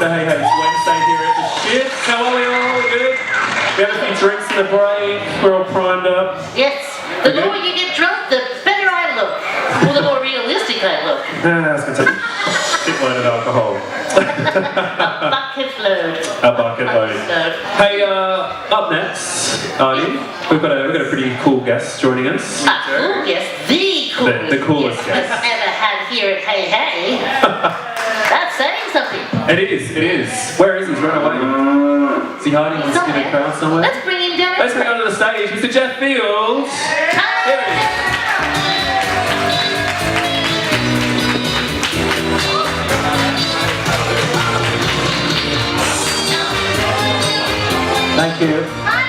the Hey Hey Wednesday here at the shift. How are we all? We good? We had a few drinks in the break. We're all primed up. Yes. The more you get drunk, the better I look. Or the more realistic I look. That's going to take a shitload of alcohol. A bucket load. A bucket load. Hey, up next, Arnie, we've got a pretty cool guest joining us. A cool guest? The coolest guest I've ever had here at Hey Hey. That's saying something. It is. Where is he? He's run away. Is he hiding in a crowd somewhere? Let's bring him down. Let's bring him onto the stage. Mr. Geoff Fields. Here he is. Thank you. Hi,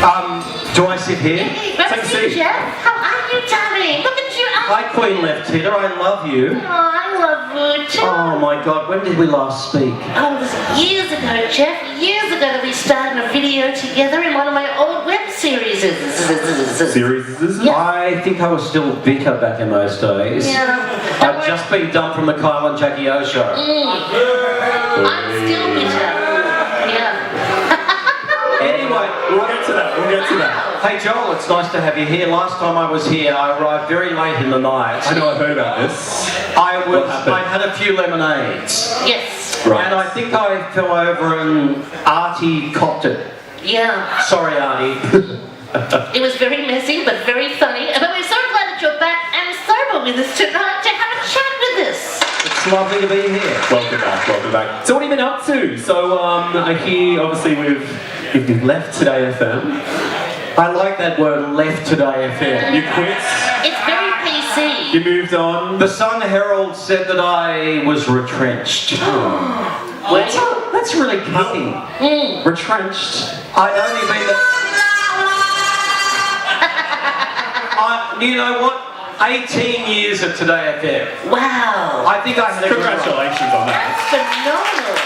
Geoff. Do I sit here? Take a seat, Geoff. How are you, darling? Look at you. Hi, Queen Left Hitter. I love you. Oh, I love you too. Oh my God, when did we last speak? Oh, it was years ago, Geoff. Years ago that we started a video together in one of my old web series. Yeah. I think I was still bitter back in those days. Yeah. I'd just been done from the Kyle and Jackie O show. I'm still bitter. Yeah. Anyway, We'll get to that. Hey Joel, it's nice to have you here. Last time I was here, I arrived very late in the night. I know I heard about this. I had a few lemonades. Yes. Right. And I think I fell over and Artie copped it. Yeah. Sorry, Artie. It was very messy, but very funny. But we're so glad that you're back and sober with us tonight to have a chat with us. It's lovely to be here. Welcome back. So what have you been up to? So I hear obviously you've left Today FM. I like that word, left Today FM. You quit. It's very PC. You moved on. The Sun Herald said that I was retrenched. That's really cutting. Retrenched. I only mean that. You know what? 18 years at Today FM. Wow. I think I had a good run. Congratulations on that. That's phenomenal.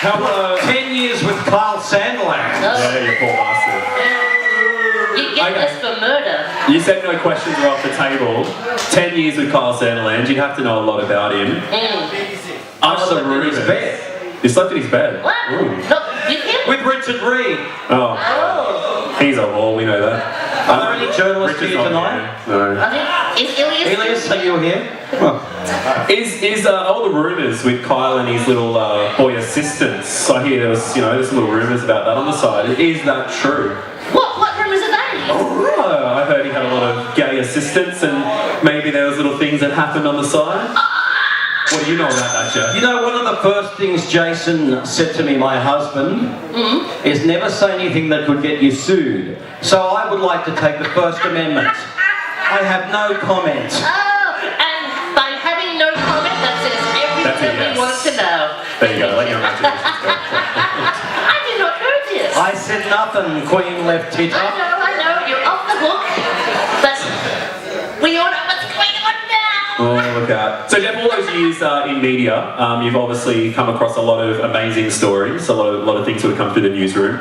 How 10 years with Kyle Sandland. Yeah, you poor bastard. You get this for murder. You said no questions are off the table. 10 years with Kyle Sandiland, you'd have to know a lot about him. I slept in his bed. You slept in his bed? What? Ooh. No, with him? With Richard Reed. Oh. He's a whore, we know that. Are there any journalists Richard's here not tonight? here. No. Is Ilias? Elias, are you here? Is all the rumours with Kyle and his little boy assistants? I hear there's some little rumours about that on the side. Is that true? What rumours are they? Oh, I heard he had a lot of gay assistants and maybe there was little things that happened on the side. What do you know about that, Geoff? You know, one of the first things Jason said to me, my husband, is never say anything that could get you sued. So I would like to take the First Amendment. I have no comment. Oh, and by having no comment, that says everything we want to know. There you go, let your imaginations go. I did not know this. I said nothing, Queen Left Hitter. I know, you're off the hook. But we all know what's going on now. Oh, look out. So, Geoff, all those years in media, you've obviously come across a lot of amazing stories, a lot of things that have come through the newsroom.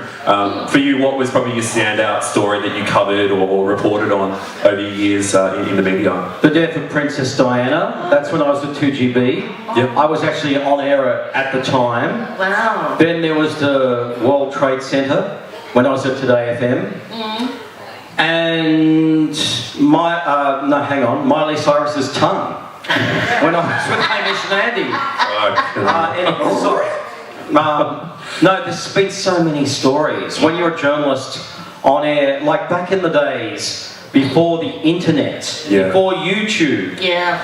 For you, what was probably your standout story that you covered or reported on over the years in the media? The death of Princess Diana. That's when I was at 2GB. Yep. I was actually on air at the time. Wow. Then there was the World Trade Center when I was at Today FM. And Miley Cyrus's tongue when I was with Hamish and Andy. No, there's been so many stories. When you're a journalist on air, like back in the days, before the internet, before YouTube,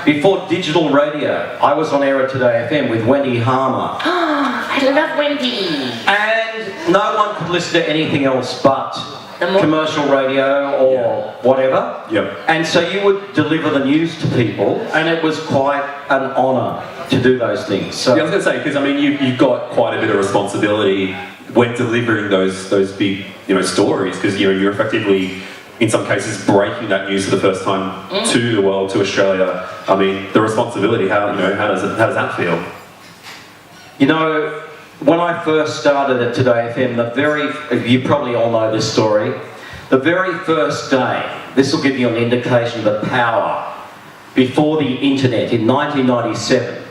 before digital radio, I was on air at Today FM with Wendy Harmer. I love Wendy. And no one could listen to anything else but commercial radio or whatever. Yep. And so you would deliver the news to people, and it was quite an honour to do those things. So I was going to say, because I mean, you've got quite a bit of responsibility when delivering those big stories, because you're effectively, in some cases, breaking that news for the first time to the world, to Australia. I mean, the responsibility. How does that feel? You know, when I first started at Today FM, you probably all know this story, the very first day, this will give you an indication of the power, before the internet in 1997,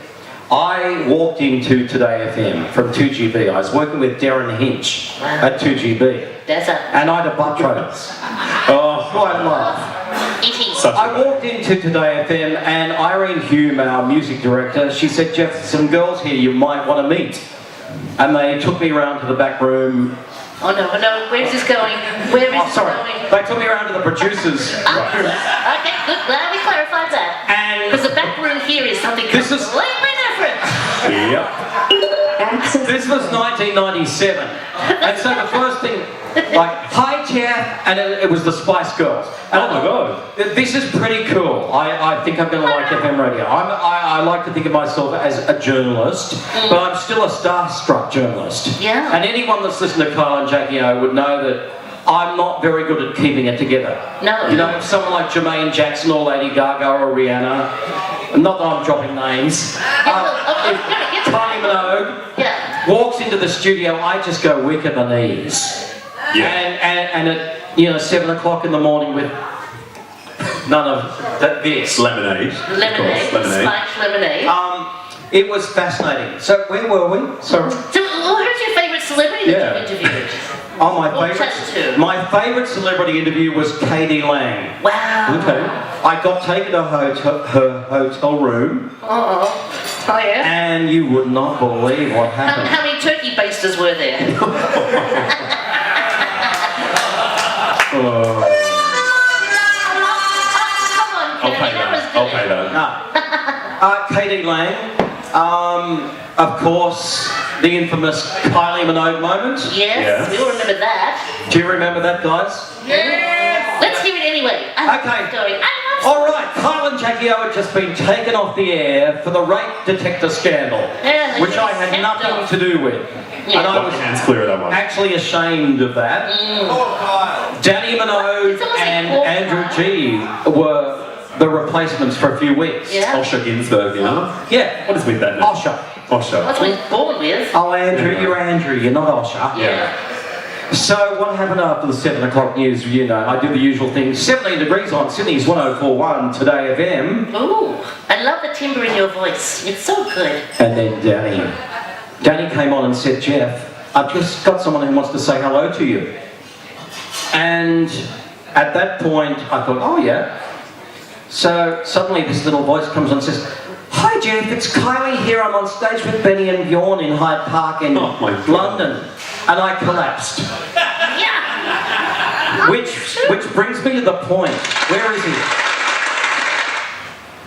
I walked into Today FM from 2GB. I was working with Darren Hinch at 2GB. And I had a butt trots. Oh, quite love. I walked into Today FM and Irene Hume, our music director, she said, Geoff, there's some girls here you might want to meet. And they took me around to the back room. Oh no, where's this going? Where is this going? They took me around to the producers' room. Okay, good, glad we clarified that. Because the back room here is something completely different. Yep. This was 1997. And so the first thing, like, hi Geoff, and it was the Spice Girls. And oh my God. This is pretty cool. I think I'm going to like FM radio. I like to think of myself as a journalist, but I'm still a starstruck journalist. Yeah. And anyone that's listened to Kyle and Jackie O would know that I'm not very good at keeping it together. No. You know, if someone like Jermaine Jackson or Lady Gaga or Rihanna, not that I'm dropping names, if Kylie Minogue walks into the studio, I just go weak at my knees. Yeah. And at 7 o'clock in the morning with none of this. Lemonade. Spiked lemonade. It was fascinating. So where were we? Sorry. So who's your favourite celebrity that you've interviewed? Oh, my favourite celebrity interview was Katie Lang. Wow. Okay. I got taken to her hotel room. Oh yeah. And you would not believe what happened. How many turkey basters were there? Oh. Come on, I'll pay that. Katie Lang, of course, the infamous Kylie Minogue moment. Yes, we all remember that. Do you remember that, guys? Yes. Let's hear it anyway. Okay. All right, Kyle and Jackie O had just been taken off the air for the rape detector scandal, which I had nothing to do with. Yeah. And I was actually ashamed of that. Danny Minogue and Andrew G were the replacements for a few weeks. Yeah. Osher Ginsburg, you know? Yeah. What is with that name? Osher. That's what he's born with. Oh, Andrew, you're Andrew, you're not Osher. Yeah. So what happened after the 7 o'clock news? You know, I did the usual thing. 17 degrees on Sydney's 104.1 Today FM. Ooh, I love the timbre in your voice. It's so good. And then Danny came on and said, Geoff, I've just got someone who wants to say hello to you. And at that point, I thought, oh yeah. So suddenly this little voice comes on and says, hi Geoff, it's Kylie here. I'm on stage with Benny and Bjorn in Hyde Park in London. And I collapsed. Yeah. Which brings me to the point. Where is he?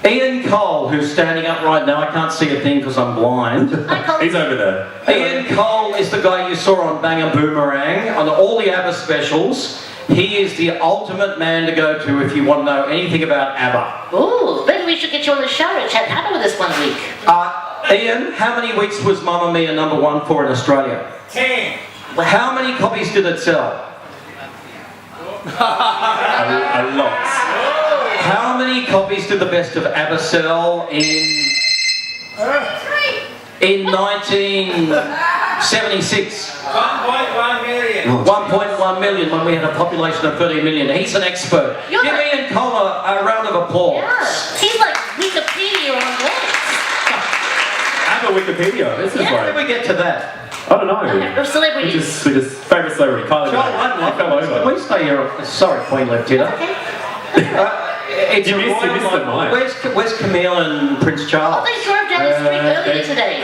Ian Cole, who's standing up right now. I can't see a thing because I'm blind. He's over there. Ian Cole is the guy you saw on Bang a Boomerang, on all the ABBA specials. He is the ultimate man to go to if you want to know anything about ABBA. Ooh, maybe we should get you on the show and chat ABBA with us one week. Ian, how many weeks was Mamma Mia #1 for in Australia? 10. How many copies did it sell? A lot. How many copies did the best of ABBA sell in 1976? 1.1 million. 1.1 million when we had a population of 30 million. He's an expert. Give Ian Cole a round of applause. Yeah, he's like Wikipedia on words. ABBA Wikipedia. This is How did we get to that? I don't know. Celebrity. We just favourite celebrity. Kylie Minogue. Can we stay here? Sorry, Queen left here. You missed it, mine. Where's Camille and Prince Charles? Oh, they drove down the street earlier today.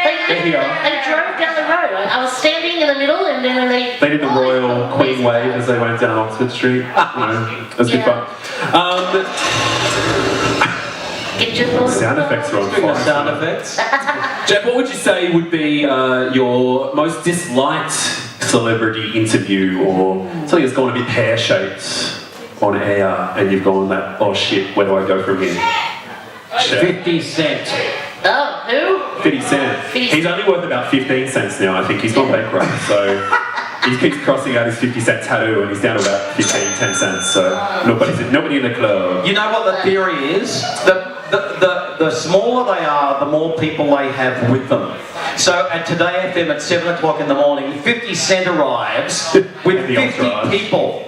They drove down the road. I was standing in the middle and then they did the royal Queen wave as they went down Oxford Street. It was good fun. Sound effects are on fire. Sound effects. Geoff, what would you say would be your most disliked celebrity interview or something that's gone a bit pear-shaped on air and you've gone that, oh shit, where do I go from here? 50 Cent. Oh, who? 50 Cent. He's only worth about 15 cents now, I think. He's gone bankrupt, so he keeps crossing out his 50 cent tattoo and he's down to about 10 cents, so nobody in the club. You know what the theory is? The smaller they are, the more people they have with them. So at Today FM at 7 o'clock in the morning, 50 Cent arrives with 50 people.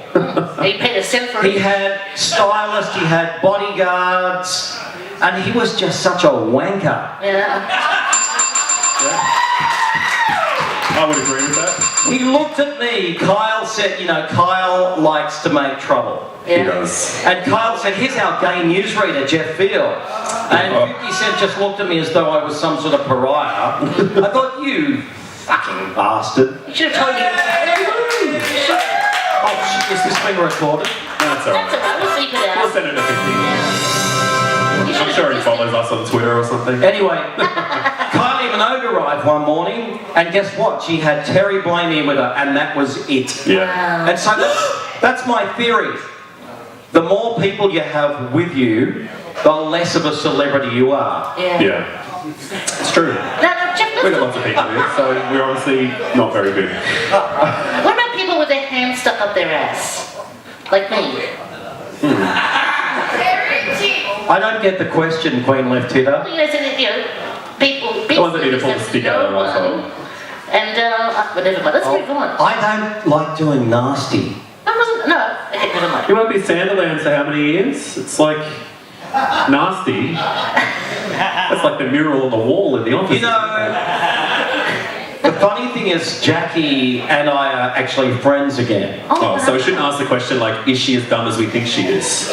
He paid a cent for it. He had stylists, he had bodyguards, and he was just such a wanker. Yeah. I would agree with that. He looked at me, Kyle said, Kyle likes to make trouble. Yeah. He does. And Kyle said, here's our gay newsreader, Geoff Field. And 50 Cent just looked at me as though I was some sort of pariah. I thought, you fucking bastard. You should have told me. Oh, shit, is this being recorded? That's alright. That's alright, we'll sleep it We'll out. send it to 50. You I'm should sure he have follows us on Twitter or something. Anyway, Kylie Minogue arrived one morning, and guess what? She had Terry Blamey with her, and that was it. Yeah. Wow. And so that's my theory. The more people you have with you, the less of a celebrity you are. Yeah. Yeah. It's true. Now, Geoff, We've got lots of people here, so we're obviously not very good. what about people with their hands stuck up their ass? Like me. I don't get the question, Queen Left Hitter. People. The ones that need to pull the stick out of their asshole. And, but never mind. Let's move on. I don't like doing nasty. Okay, never mind. You won't be Sanderlands for how many years? It's like nasty. That's like the mural on the wall in the office. You know, the funny thing is Jackie and I are actually friends again. Oh, so we shouldn't ask the question like, is she as dumb as we think she is?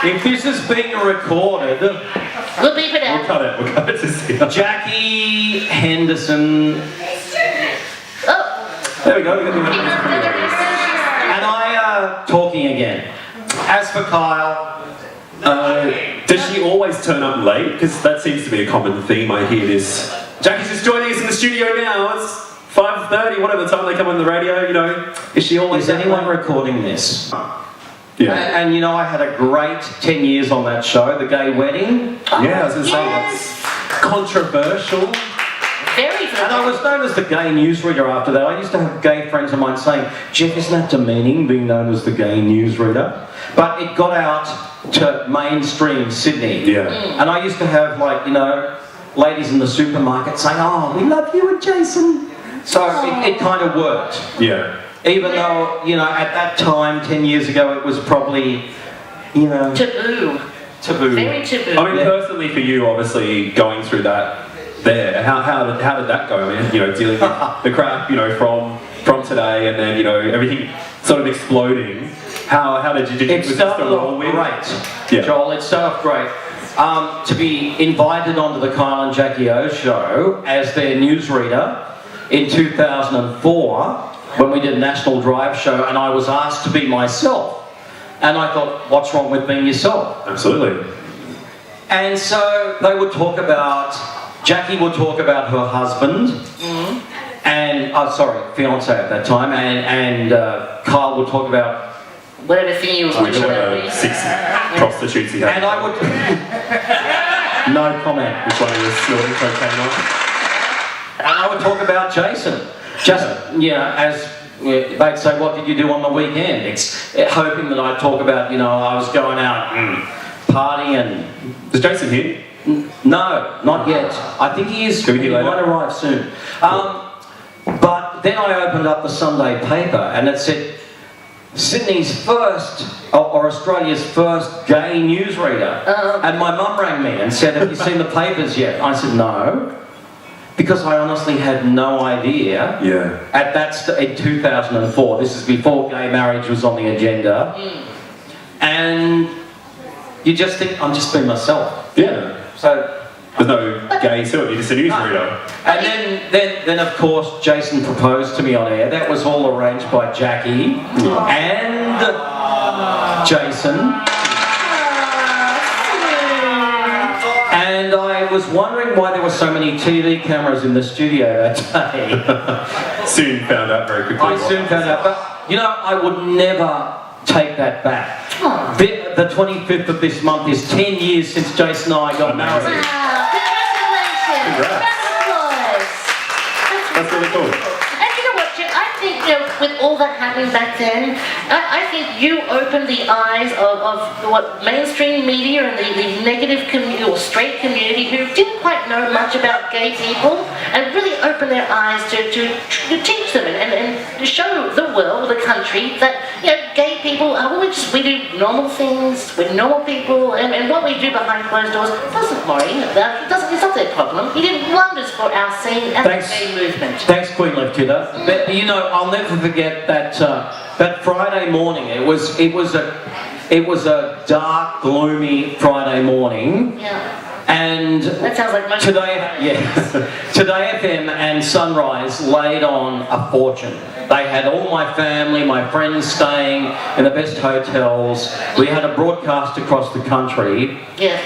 If this is being recorded, We'll beep it out. We'll cut it to see. Jackie Henderson There we go, we got the and I are talking again. As for Kyle, does she always turn up late? Because that seems to be a common theme. I hear this. Jackie's just joining us in the studio now. It's 5:30, whatever time they come on the radio, Is she always is anyone recording this? Yeah. And I had a great 10 years on that show, The Gay Wedding. Yeah, I was going to say Yes. that's controversial. Very good. And I was known as the gay newsreader after that. I used to have gay friends of mine saying, Geoff, isn't that demeaning, being known as the gay newsreader? But it got out to mainstream Sydney. Yeah. And I used to have, ladies in the supermarket saying, oh, we love you and Jason. So it kind of worked. Yeah. Even though, at that time, 10 years ago, it was probably, Taboo. taboo. Very taboo. I mean, personally for you, obviously, going through that there, how did that go, man? Dealing with the crap, from today and then, everything sort of exploding. How did you It started off great, Yeah. Joel. It started off great. To be invited onto the Kyle and Jackie O show as their newsreader in 2004 when we did a National Drive show, and I was asked to be myself. And I thought, what's wrong with being yourself? Absolutely. And so they would talk about, Jackie would talk about her husband, and, fiance at that time, and Kyle would talk about Whatever thing you were Whichever 6 prostitutes he had. and I would... no comment. Which one he was snorting cocaine on? And I would talk about Jason. Just, as they'd say, what did you do on the weekend? Hoping that I'd talk about, I was going out partying. Is Jason here? No, not yet. I think he is. Can we hear He later? might arrive soon. But then I opened up the Sunday paper and it said, Sydney's first, or Australia's first gay newsreader. And my mum rang me and said, have you seen the papers yet? I said, no. Because I honestly had no idea. Yeah. At that in 2004, this is before gay marriage was on the agenda. And you just think, I'm just being myself. Yeah. So... There's no gay to it, you're just a newsreader. And then of course, Jason proposed to me on air. That was all arranged by Jackie and Jason. And I was wondering why there were so many TV cameras in the studio that day. Soon found out very quickly. I soon found out, but I would never take that back. The 25th of this month is 10 years since Jason and I got married. Wow, congratulations! Congrats. Round of applause. That's really cool. And you know what, Jim? I think, with all that happening back then, I think you opened the eyes of what mainstream media and the negative community or straight community who didn't quite know much about gay people, and really opened their eyes to teach teach them and show the world, the country, that gay people we do normal things, we're normal people, and what we do behind closed doors doesn't worry. It's not their problem. He did wonders for our scene and the gay movement. Thanks, Queen Lieutenant. But, I'll never forget that Friday morning. It was a dark, gloomy Friday morning. Yeah. And that sounds like most Today FM and Sunrise laid on a fortune. They had all my family, my friends staying in the best hotels. We had a broadcast across the country. Yeah.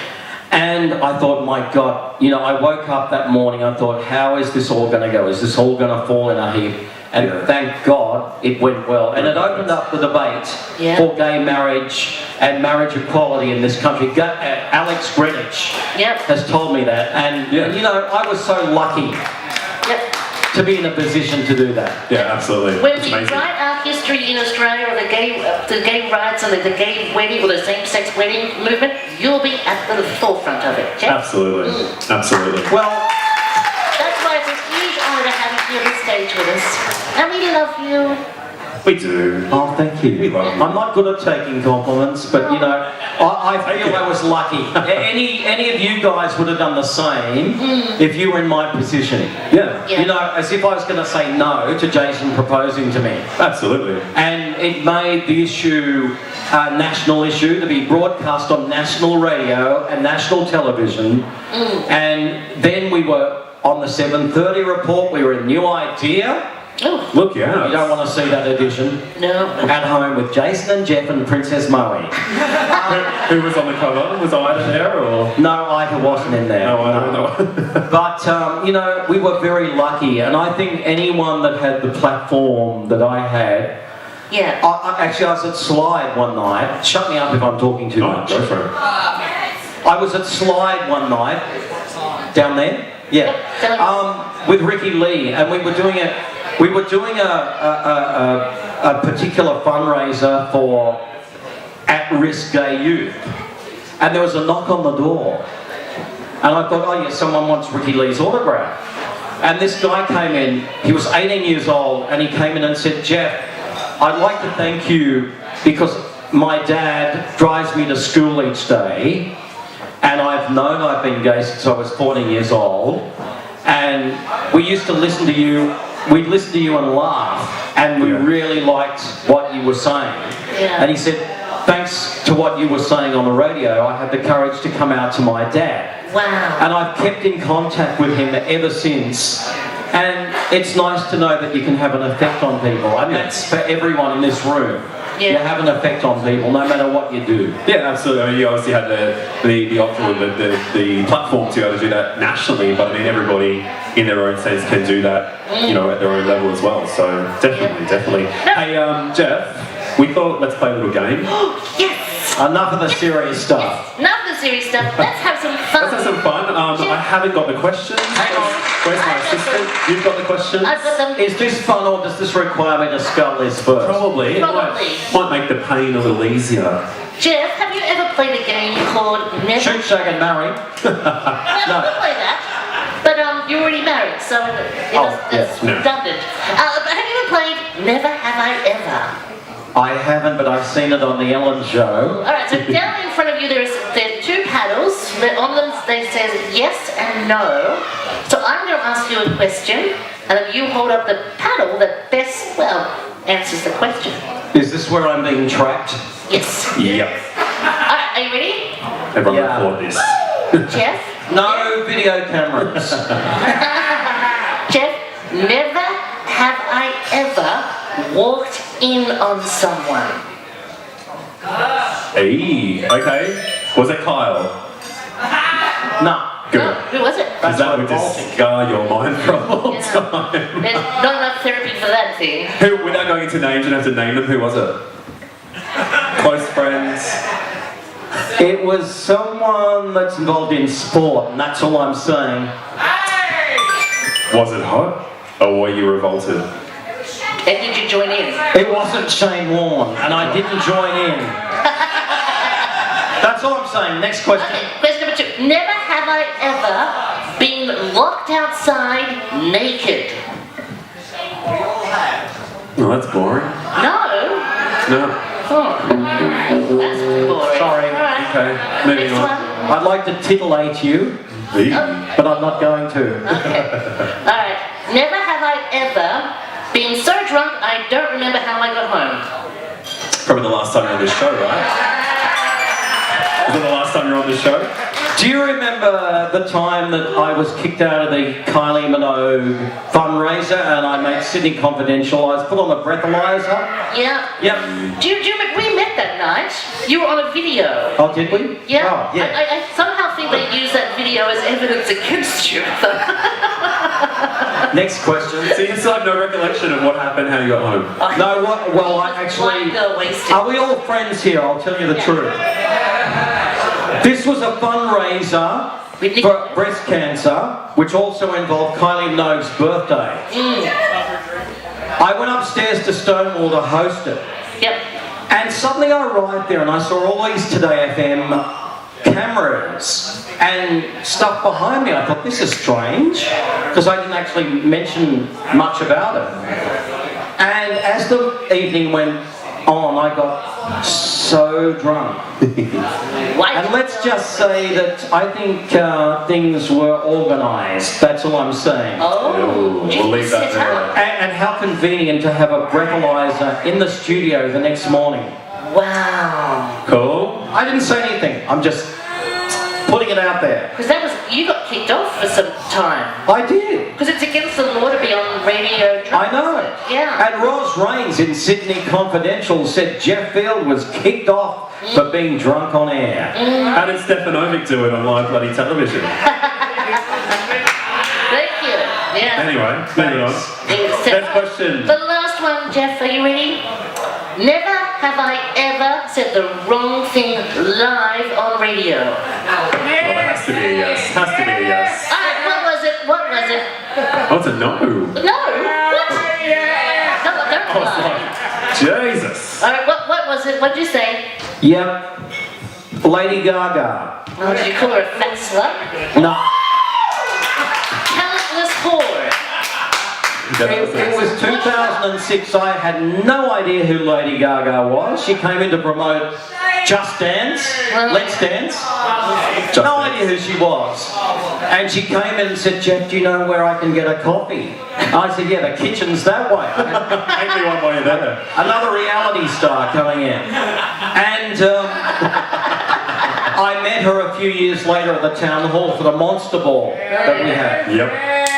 And I thought, my God, I woke up that morning, I thought, how is this all going to go? Is this all going to fall in a heap? And thank God it went well. And it opened up the debate for gay marriage and marriage equality in this country. Alex Greenwich has told me that. And, I was so lucky to be in a position to do that. Yeah, absolutely. When we write our history in Australia, or the gay rights and the gay wedding or the same-sex wedding movement, you'll be at the forefront of it, Geoff. Absolutely. Absolutely. Well, that's why it's a huge honour to have you here on stage with us. And we love you. We do. Oh, thank you. We love you. I'm not good at taking compliments, but I feel I was lucky. Any of you guys would have done the same if you were in my position. Yeah. As if I was going to say no to Jason proposing to me. Absolutely. And it made the issue a national issue to be broadcast on national radio and national television. And then we were on the 7:30 report. We were a New Idea. Oh. Look, yeah. You don't want to see that edition? No. At home with Jason and Geoff and Princess Moe. Who was on the cover? Was Ida there, or? No, Ida wasn't in there. No, I don't know. But, we were very lucky, and I think anyone that had the platform that I had... Yeah. I was at Slide one night. Shut me up if I'm talking too much. Go for it. I was at Slide one night. Down there? Yeah. With Ricky Lee, and we were doing a particular fundraiser for at-risk gay youth. And there was a knock on the door. And I thought, oh yes, someone wants Ricky Lee's autograph. And this guy came in, he was 18 years old, and he came in and said, Geoff, I'd like to thank you because my dad drives me to school each day, and I've known I've been gay since I was 14 years old, and we used to listen to you. We'd listen to you and laugh, and we really liked what you were saying. Yeah. And he said, thanks to what you were saying on the radio, I had the courage to come out to my dad. Wow. And I've kept in contact with him ever since. And it's nice to know that you can have an effect on people. And that's for everyone in this room. Yeah. You have an effect on people, no matter what you do. Yeah, absolutely. I mean, you obviously had the option, the platform to be able to do that nationally, but I mean, everybody in their own sense can do that, at their own level as well. So definitely. Hey, Geoff, we thought let's play a little game. Yes. Enough of the serious stuff. Enough of the serious stuff. Let's have some fun. Let's have some fun. I haven't got the questions. Hang on. Where's my assistant? You've got the questions? I've got them. Is this fun, or does this require me to scull this first? Probably. Might make the pain a little easier. Geoff, have you ever played a game called Never... Shoot, shake and marry. No, we'll play that. But you're already married, so it's redundant. But have you ever played Never Have I Ever? I haven't, but I've seen it on the Ellen Show. Alright, so down in front of you there are two paddles. On them they says yes and no. So I'm going to ask you a question, and then you hold up the paddle that best, answers the question. Is this where I'm being trapped? Yes. Yep. Alright, are you ready? Everyone record this. Geoff? No video cameras. Geoff, never have I ever walked in on someone. Hey, okay. Was it Kyle? No. Good. No, who was it? Because that would just scar your mind for a long time. There's not enough therapy for that thing. Who, without going into names, you don't have to name them. Who was it? Close friends. It was someone that's involved in sport, and that's all I'm saying. Was it hot? Or were you revolted? And did you join in? It wasn't Shane Warne, and I didn't join in. That's all I'm saying. Next question. Okay, question number 2. Never have I ever been locked outside naked. that's boring. No. No. Oh, that's boring. Sorry. All right. Okay, moving Next on. one. I'd like to titillate you, but I'm not going to. Okay. All right. Never have I ever been so drunk I don't remember how I got home. Probably the last time you're on this show, right? Is it the last time you're on this show? Do you remember the time that I was kicked out of the Kylie Minogue fundraiser and I made Sydney Confidential? I was put on a breathalyzer. Yeah. Yep. Do you we met that night? You were on a video. Oh, did we? Yeah. Oh, yeah. I somehow think they used that video as evidence against you. Next question. So you still have no recollection of what happened, how you got home? No, what? Well, I actually. Are we all friends here? I'll tell you the truth. This was a fundraiser for breast cancer, which also involved Kylie Minogue's birthday. I went upstairs to Stonewall to host it. Yep. And suddenly I arrived there and I saw all these Today FM cameras and stuff behind me. I thought, this is strange, because I didn't actually mention much about it. And as the evening went on, I got so drunk. And let's just say that I think things were organised. That's all I'm saying. Oh, We'll leave that there. And how convenient to have a breathalyzer in the studio the next morning. Wow. Cool. I didn't say anything. I'm just putting it out there. Because that was, you got kicked off for some time. I did. Because it's against the law to be on radio drunk. I know. Yeah. And Roz Raines in Sydney Confidential said Geoff Field was kicked off for being drunk on air. How did Stefanovic do it on live bloody television? Thank you. Yeah. Anyway, moving on. Next question. The last one, Geoff, are you ready? Never have I ever said the wrong thing live on radio. Well, that has to be a yes. Has to be a yes. What was it? What was it? Oh, it's a no. No. What? Don't I was like, Jesus. All right. What was it? What did you say? Yep. Lady Gaga. Oh, did you call her a fat slut? No. Talentless whore. It was 2006. I had no idea who Lady Gaga was. She came in to promote Just Dance, Let's Dance. No idea who she was. And she came in and said, Geoff, do you know where I can get a coffee? I said, yeah, the kitchen's that way. Take me one way there. Another reality star coming in. And I met her a few years later at the town hall for the Monster Ball that we had. Yep.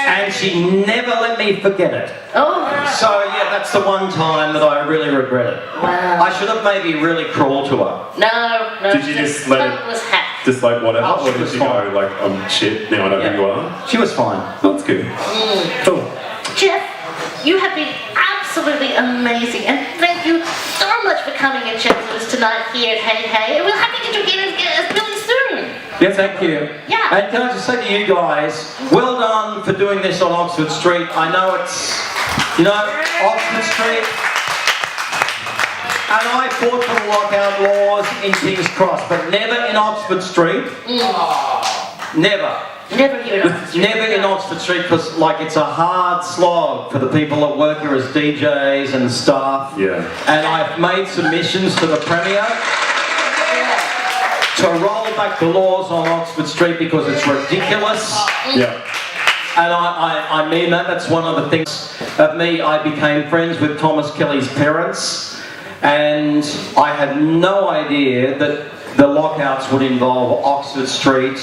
And she never let me forget it. Oh. So yeah, that's the one time that I really regret it. Wow. I should have maybe really crawled to her. No. Did you just let it? Talentless hack. Just like whatever? Oh, Or she did was you fine. go like, shit, now I know who you are? She was fine. That's good. Cool. Geoff, you have been absolutely amazing, and thank you so much for coming and chatting with us tonight here at Hey Hey. We'll have to get you again as really soon. Yeah, thank you. Yeah. And can I just say to you guys, well done for doing this on Oxford Street. I know it's, Oxford Street. And I fought for the lockout laws in King's Cross, but never in Oxford Street. Never. Never here in Oxford Street. Never in Oxford Street, because it's a hard slog for the people that work here as DJs and staff. Yeah. And I've made submissions to the Premier to roll back the laws on Oxford Street because it's ridiculous. Yeah. And I mean that. That's one of the things of me. I became friends with Thomas Kelly's parents, and I had no idea that the lockouts would involve Oxford Street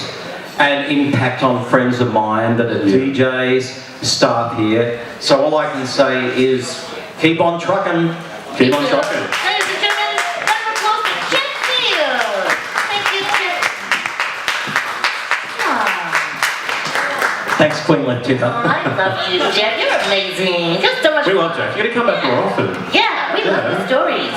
and impact on friends of mine that are DJs, staff here. So all I can say is keep on trucking. Keep on trucking. Ladies and gentlemen, round of applause for Geoff Field. Thank you, Geoff. Thanks, Queen Latifah. I love you, Geoff. You're amazing. Just so much We love Geoff. You're going to come back more often. Yeah, we love the stories.